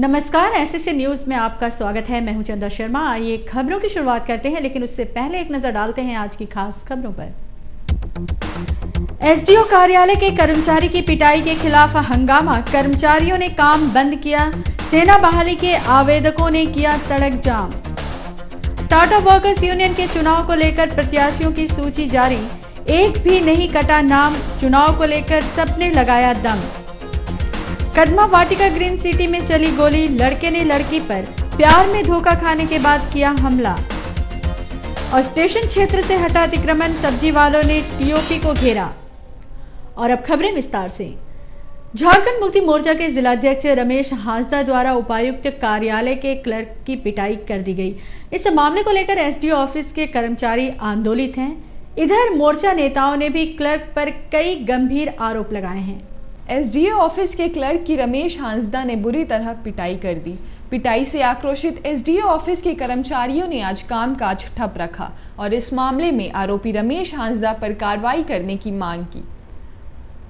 नमस्कार, SSC news में आपका स्वागत है। मैं हूं चंदा शर्मा। आइए खबरों की शुरुआत करते हैं, लेकिन उससे पहले एक नजर डालते हैं आज की खास खबरों पर। एसडीओ कार्यालय के कर्मचारी की पिटाई के खिलाफ हंगामा, कर्मचारियों ने काम बंद किया। सेना बहाली के आवेदकों ने किया सड़क जाम। टाटा वर्कर्स यूनियन के चुनाव को लेकर प्रत्याशियों की सूची जारी, एक भी नहीं कटा नाम। चुनाव को लेकर सबने लगाया दम। कदमा वाटिका ग्रीन सिटी में चली गोली, लड़के ने लड़की पर प्यार में धोखा खाने के बाद किया हमला। और स्टेशन क्षेत्र से हटा अतिक्रमण, सब्जी वालों ने टीओपी को घेरा। और अब खबरें विस्तार से। झारखंड मुक्ति मोर्चा के जिलाध्यक्ष रमेश हांसदा द्वारा उपायुक्त कार्यालय के क्लर्क की पिटाई कर दी गई। इस मामले को लेकर एसडीओ ऑफिस के कर्मचारी आंदोलित हैं। इधर मोर्चा नेताओं ने भी क्लर्क पर कई गंभीर आरोप लगाए हैं। एसडीओ ऑफिस के क्लर्क की रमेश हांसदा ने बुरी तरह पिटाई कर दी। पिटाई से आक्रोशित एसडीओ ऑफिस के कर्मचारियों ने आज कामकाज ठप रखा और इस मामले में आरोपी रमेश हांसदा पर कार्रवाई करने की मांग की।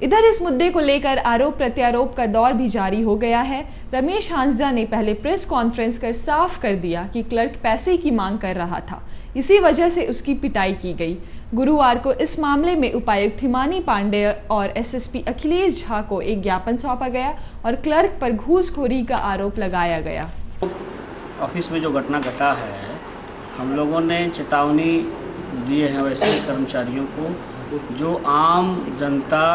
इधर इस मुद्दे को लेकर आरोप प्रत्यारोप का दौर भी जारी हो गया है। रमेश हांसदा ने पहले प्रेस कॉन्फ्रेंस कर साफ कर दिया कि क्लर्क पैसे की मांग कर रहा था, इसी वजह से उसकी पिटाई की गई। गुरुवार को इस मामले में उपायुक्त हिमानी पांडेय और एसएसपी अखिलेश झा को एक ज्ञापन सौंपा गया और क्लर्क पर घूसखोरी का आरोप लगाया गया। ऑफिस में जो घटना घटा है, हम लोगों ने चेतावनी दिए हैं वैसे कर्मचारियों को जो आम जनता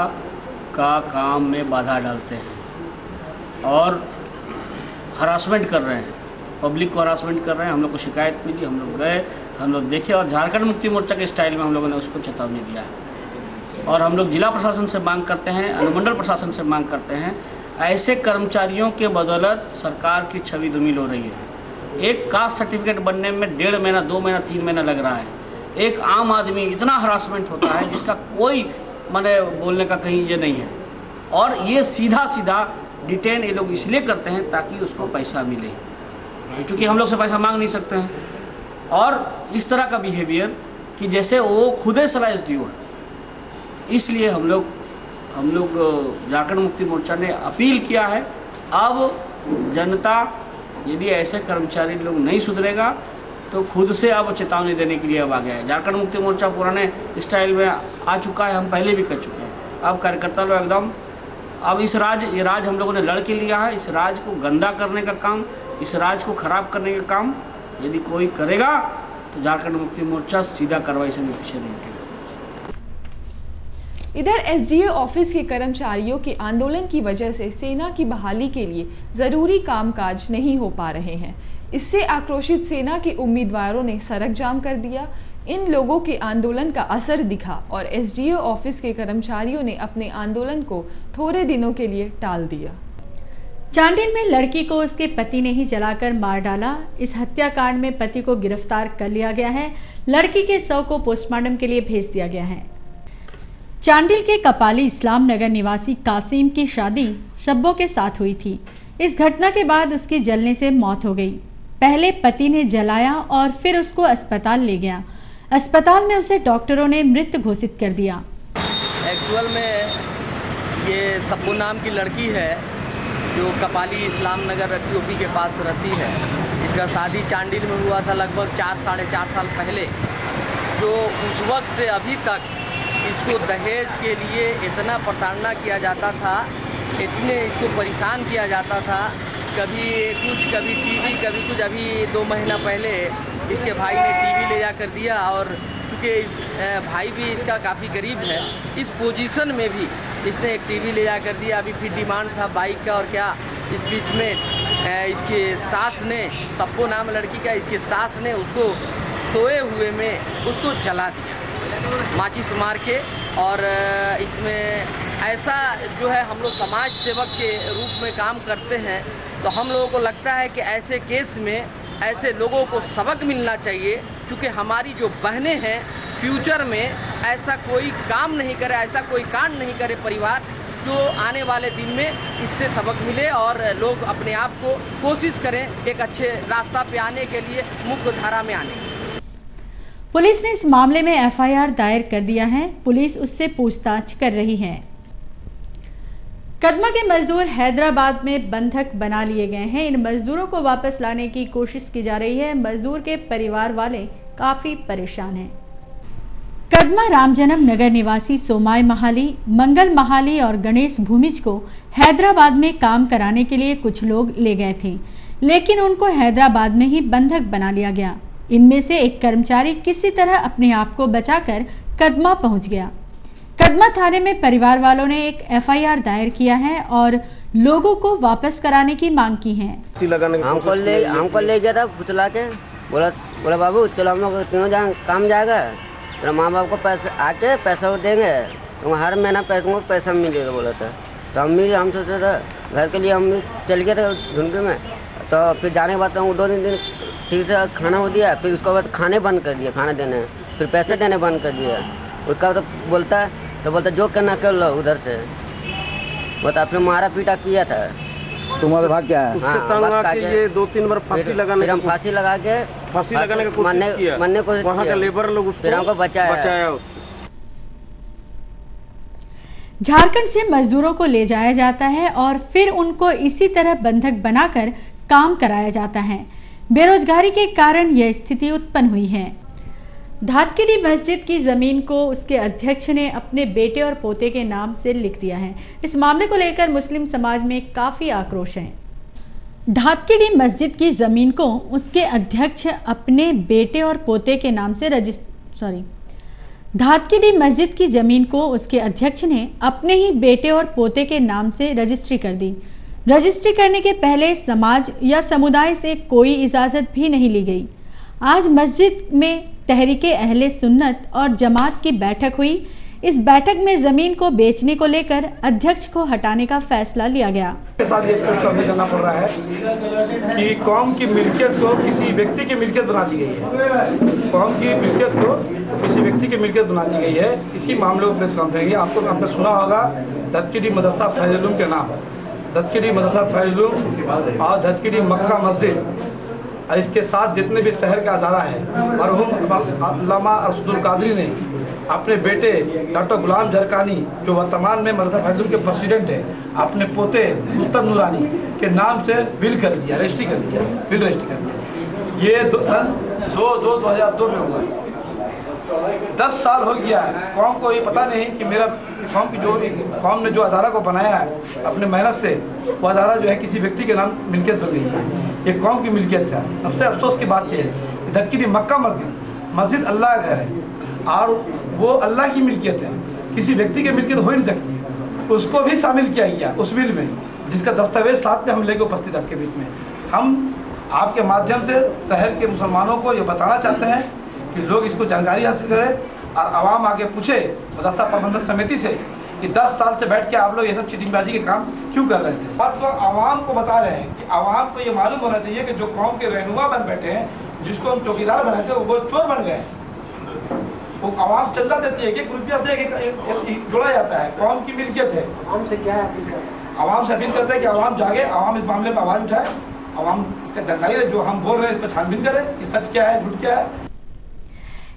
का काम में बाधा डालते हैं और हरासमेंट कर रहे हैं, पब्लिक को हरासमेंट कर रहे हैं। हम लोग को शिकायत मिली, हम लोग गए, हम लोग देखे और झारखंड मुक्ति मोर्चा के स्टाइल में हम लोगों ने उसको चेतावनी दिया है। और हम लोग जिला प्रशासन से मांग करते हैं, अनुमंडल प्रशासन से मांग करते हैं, ऐसे कर्मचारियों के बदौलत सरकार की छवि धूमिल हो रही है। एक कास्ट सर्टिफिकेट बनने में 1.5 महीना, 2 महीना, 3 महीना लग रहा है। एक आम आदमी इतना हरासमेंट होता है जिसका कोई माने बोलने का कहीं ये नहीं है। और ये सीधा सीधा डिटेन ये लोग इसलिए करते हैं ताकि उसको पैसा मिले, क्योंकि हम लोग से पैसा मांग नहीं सकते हैं। और इस तरह का बिहेवियर कि जैसे वो खुदे सला एसडीओ है, इसलिए हम लोग झारखंड मुक्ति मोर्चा ने अपील किया है। अब जनता यदि ऐसे कर्मचारी लोग नहीं सुधरेगा तो खुद से अब चेतावनी देने के लिए अब आ गया है। झारखंड मुक्ति मोर्चा पुराने स्टाइल में आ चुका है, हम पहले भी कर चुके हैं। अब कार्यकर्ता लोग एकदम अब ये राज हम लोगों ने लड़ के लिया है। इस राज को गंदा करने का काम, इस राज को खराब करने का काम यदि कोई करेगा तो झारखंड मुक्ति मोर्चा सीधा कार्रवाई से पीछे नहीं हटेगा। इधर एसडीओ ऑफिस के कर्मचारियों के आंदोलन की वजह से सेना की बहाली के लिए जरूरी कामकाज नहीं हो पा रहे हैं। इससे आक्रोशित सेना के उम्मीदवारों ने सड़क जाम कर दिया। इन लोगों के आंदोलन का असर दिखा और एसडीओ ऑफिस के कर्मचारियों ने अपने आंदोलन को थोड़े दिनों के लिए टाल दिया। चांडिल में लड़की को उसके पति ने ही जलाकर मार डाला। इस हत्याकांड में पति को गिरफ्तार कर लिया गया है। लड़की के शव को पोस्टमार्टम के लिए भेज दिया गया है। चांडिल के कपाली इस्लाम नगर निवासी कासिम की शादी शब्बों के साथ हुई थी। इस घटना के बाद उसकी जलने से मौत हो गई। पहले पति ने जलाया और फिर उसको अस्पताल ले गया। अस्पताल में उसे डॉक्टरों ने मृत घोषित कर दिया। एक्चुअल में ये सब्बू नाम की लड़की है जो कपाली इस्लाम नगर यूपी के पास रहती है। इसका शादी चांडिल में हुआ था लगभग 4-4.5 साल पहले। जो उस वक्त से अभी तक इसको दहेज के लिए इतना प्रताड़ना किया जाता था, इतने इसको परेशान किया जाता था, कभी कुछ, कभी टीवी, कभी कुछ। अभी 2 महीना पहले इसके भाई ने टीवी ले जा कर दिया और चूँकि भाई भी इसका काफ़ी गरीब है, इस पोजीशन में भी इसने एक टीवी ले जा कर दिया। अभी फिर डिमांड था बाइक का और क्या। इस बीच में इसके सास ने, सब्बो नाम लड़की का, इसके सास ने उसको सोए हुए में उसको जला दिया माचिस मार के। और इसमें ऐसा जो है हम लोग समाज सेवक के रूप में काम करते हैं, तो हम लोगों को लगता है कि ऐसे केस में ऐसे लोगों को सबक मिलना चाहिए, क्योंकि हमारी जो बहनें हैं फ्यूचर में ऐसा कोई काम नहीं करे, ऐसा कोई कांड नहीं करे परिवार, जो आने वाले दिन में इससे सबक मिले और लोग अपने आप को कोशिश करें एक अच्छे रास्ता पे आने के लिए, मुख्य धारा में आने। पुलिस ने इस मामले में एफआईआर दायर कर दिया है। पुलिस उससे पूछताछ कर रही है। कदमा के मजदूर हैदराबाद में बंधक बना लिए गए हैं। इन मजदूरों को वापस लाने की कोशिश की जा रही है। मजदूर के परिवार वाले काफी परेशान हैं। कदमा रामजन्म नगर निवासी सोमाय महाली, मंगल महाली और गणेश भूमिज को हैदराबाद में काम कराने के लिए कुछ लोग ले गए थे, लेकिन उनको हैदराबाद में ही बंधक बना लिया गया। इनमें से एक कर्मचारी किसी तरह अपने आप को बचाकर कदमा पहुंच गया। कदमा थाने में परिवार वालों ने एक एफआईआर दायर किया है और लोगों को वापस कराने की मांग की है। हमको ले गया था पुतला के, बोला बाबू चलो हम लोग तीनों जान काम जाएगा, तो माँ बाप को पैसा वो देंगे, तो हर महीना तुमको पैसा मिलेगा बोला था। तो हम सोचे थे घर के लिए, हम भी चल गए थे ढूंढने में। तो फिर जाने के बाद तो 2-3 दिन ठीक से खाना हो दिया, फिर उसके बाद खाने बंद कर दिया, खाना देने, फिर पैसे देने बंद कर दिया। उसका तो बोलता जो करना कर लो उधर से, बता फिर मारा पीटा किया था। तुम्हारा भाग क्या है? उससे तंग आके ये 2-3 बार फांसी लगाने हम फांसी लगाने की कोशिश किया, वहाँ के लेबर लोग उसको बचाया उसको। झारखंड से मजदूरों को ले जाया जाता है और फिर उनको इसी तरह बंधक बनाकर काम कराया जाता है। बेरोजगारी के कारण यह स्थिति उत्पन्न हुई है। धातकीडी मस्जिद की जमीन को उसके अध्यक्ष ने अपने बेटे और पोते के नाम से लिख दिया है। इस मामले को लेकर मुस्लिम समाज में काफी आक्रोश है। धातकीडी मस्जिद की जमीन को उसके अध्यक्ष अपने बेटे और पोते के नाम से धातकीडी मस्जिद की जमीन को उसके अध्यक्ष ने अपने ही बेटे और पोते के नाम से रजिस्ट्री कर दी। रजिस्ट्री करने के पहले समाज या समुदाय से कोई इजाजत भी नहीं ली गई। आज मस्जिद में तहरीके अहले सुन्नत और जमात की बैठक हुई। इस बैठक में जमीन को बेचने को लेकर अध्यक्ष को हटाने का फैसला लिया गया। के साथ ये फैसला करना पड़ रहा है कि कौम की मिल्कियत को किसी व्यक्ति की मिल्कियत बना दी गई है। कौम की मिल्कियत को किसी व्यक्ति की मिल्कियत बना दी गई है। इसी मामले को प्रेस कॉन्फ्रेंस आपने सुना होगा धातकीडी मदरसा फैजुल उलूम के नाम, धातकीडी मदरसा फैजुल उलूम और धातकीडी मक्का मस्जिद और इसके साथ जितने भी शहर का अदारा है, मरहूम अल्लामा अरशदुल कादरी ने अपने बेटे डॉक्टर गुलाम झरकानी जो वर्तमान में मदरसा फैजुल के प्रेसिडेंट है, अपने पोते मुस्तफ़ा नूरानी के नाम से बिल कर दिया, रजिस्ट्री कर दिया। ये सन 2002 में हुआ। 10 साल हो गया है। कौम को ये पता नहीं कि मेरा कौम ने जो अदारा को बनाया है अपने मेहनत से, वो अदारा जो है किसी व्यक्ति के नाम मिल्कियत बन गई है। ये कौम की मिल्कियत है। सबसे अफसोस की बात यह है धातकीडी मक्का मस्जिद अल्लाह का घर है और वो अल्लाह की मिल्कियत है, किसी व्यक्ति की मिल्कियत हो ही नहीं सकती। उसको भी शामिल किया गया उस बिल में, जिसका दस्तावेज साथ में हम लेके उपस्थित आपके बीच में। हम आपके माध्यम से शहर के मुसलमानों को ये बताना चाहते हैं कि लोग इसको जानकारी हासिल करें और आवाम आगे पूछे मदरसा प्रबंधक समिति से कि 10 साल से बैठ के आप लोग ये सब चीटिंगबाजी के काम क्यों कर रहे थे। बात को आवाम को बता रहे हैं कि आवाम को ये मालूम होना चाहिए कि जो कौम के रहनुमा बन बैठे हैं, जिसको हम चौकीदार बनाए थे, वो चोर बन गए। वो आवाम चंदा देती है कि रुपया से जोड़ा जाता है, कौम की मिल्कियत है। आवाम से क्या अपील करते हैं? आवाम से अपील करते हैं कि आवाम जागे, आवाम इस मामले पर आवाज़ उठाए, आवाम इसका जानकारी जो हम बोल रहे हैं इस पर छानबीन करे कि सच क्या है, झूठ क्या है।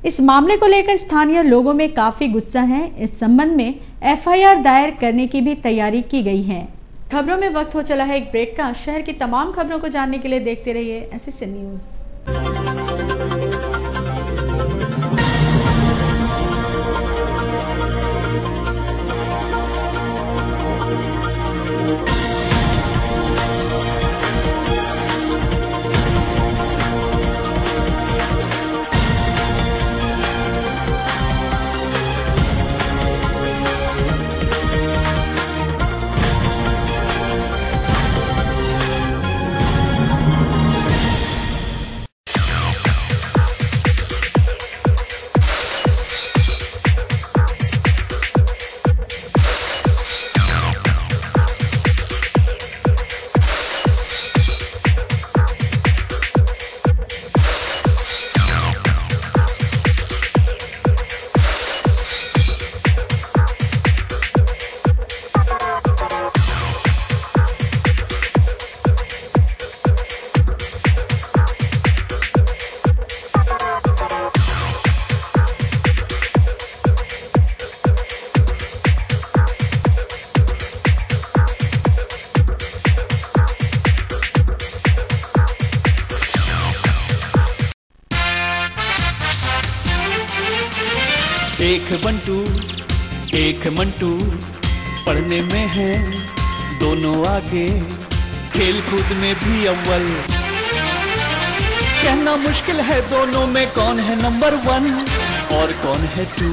इस मामले को लेकर स्थानीय लोगों में काफी गुस्सा है। इस संबंध में एफआईआर दायर करने की भी तैयारी की गई है। खबरों में वक्त हो चला है एक ब्रेक का। शहर की तमाम खबरों को जानने के लिए देखते रहिए एसएसएन न्यूज़। एक बंटू एक मंटू, पढ़ने में है दोनों आगे, खेल कूद में भी अव्वल। कहना मुश्किल है दोनों में कौन है नंबर 1 और कौन है 2।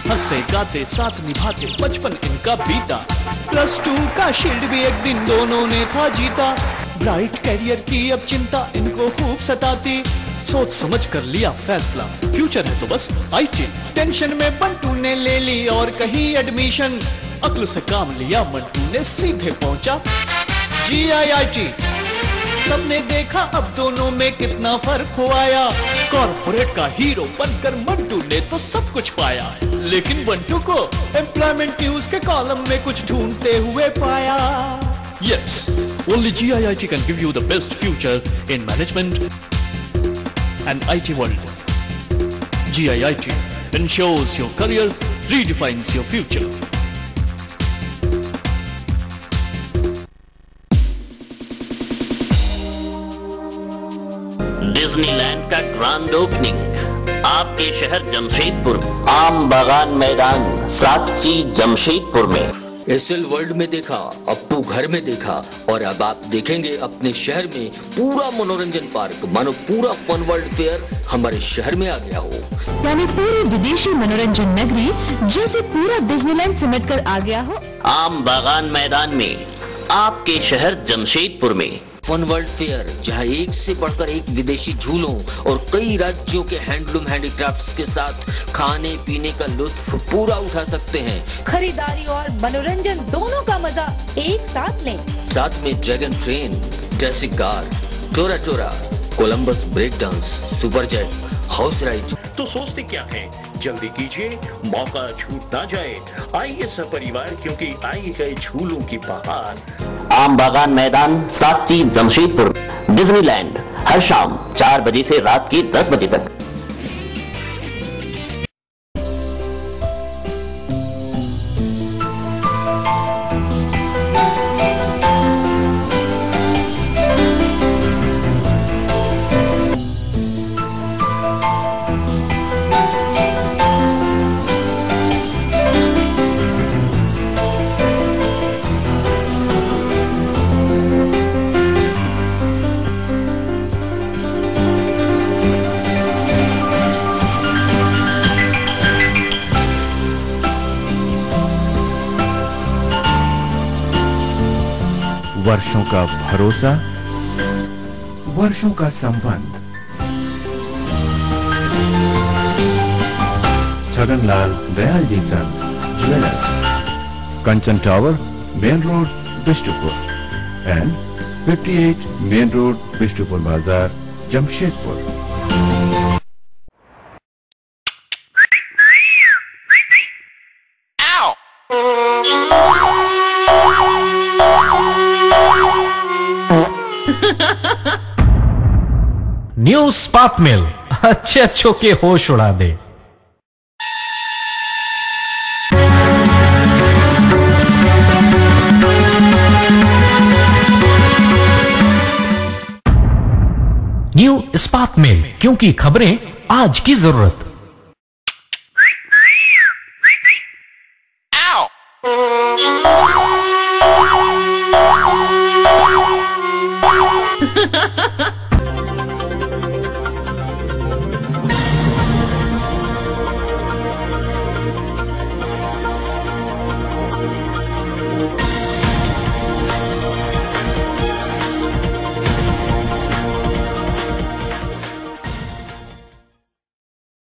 हंसते गाते साथ निभाते बचपन इनका बीता, +2 का शील्ड भी एक दिन दोनों ने था जीता। ब्राइट कैरियर की अब चिंता इनको खूब सताती, सोच समझ कर लिया फैसला, फ्यूचर है तो बस IT। टेंशन में बंटू ने ले ली और कहीं एडमिशन, अक्ल से काम लिया मंटू ने सीधे पहुंचा GIIT। सबने देखा अब दोनों में कितना फर्क हो आया, कॉर्पोरेट का हीरो बनकर मंटू ने तो सब कुछ पाया, लेकिन बंटू को एम्प्लॉयमेंट न्यूज के कॉलम में कुछ ढूंढते हुए पाया। Yes, only GIIT can give you the best future in management and IT world. GIIT ensures your career, redefines your future. Disneyland का ग्रैंड ओपनिंग आपके शहर जमशेदपुर, आम बागान मैदान, सातची जमशेदपुर में। एसएल वर्ल्ड में देखा, अप्पू घर में देखा, और अब आप देखेंगे अपने शहर में पूरा मनोरंजन पार्क, मानो पूरा फन वर्ल्ड फेयर हमारे शहर में आ गया हो। यानी पूरी विदेशी मनोरंजन नगरी जैसे पूरा डिज्नीलैंड सिमट कर आ गया हो आम बागान मैदान में, आपके शहर जमशेदपुर में। फन वर्ल्ड फेयर, जहां एक से बढ़कर एक विदेशी झूलों और कई राज्यों के हैंडलूम हैंडीक्राफ्ट्स के साथ खाने पीने का लुत्फ पूरा उठा सकते हैं। खरीदारी और मनोरंजन दोनों का मजा एक साथ लें। साथ में ड्रैगन ट्रेन, ड्रेसिक कार, टोरा टोरा, Columbus break dance, super jet, house ride. तो सोचते क्या है, जल्दी कीजिए, मौका छूट ना जाए। आइए सपरिवार, क्योंकि आई है झूलों की बहार। आम बागान मैदान, सातची जमशेदपुर। डिज्नीलैंड हर शाम 4 बजे से रात के 10 बजे तक। वर्षों का भरोसा, वर्षों का संबंध। Chhaganlal Dayal ji sons jewellers, Kanchan tower, main road, Bistupur, and 58 main road, Bistupur Bazar, Jamshedpur. New spark मिल, अच्छे अच्छों के होश उड़ा दे। न्यू स्पार्क मिल, क्योंकि खबरें आज की जरूरत।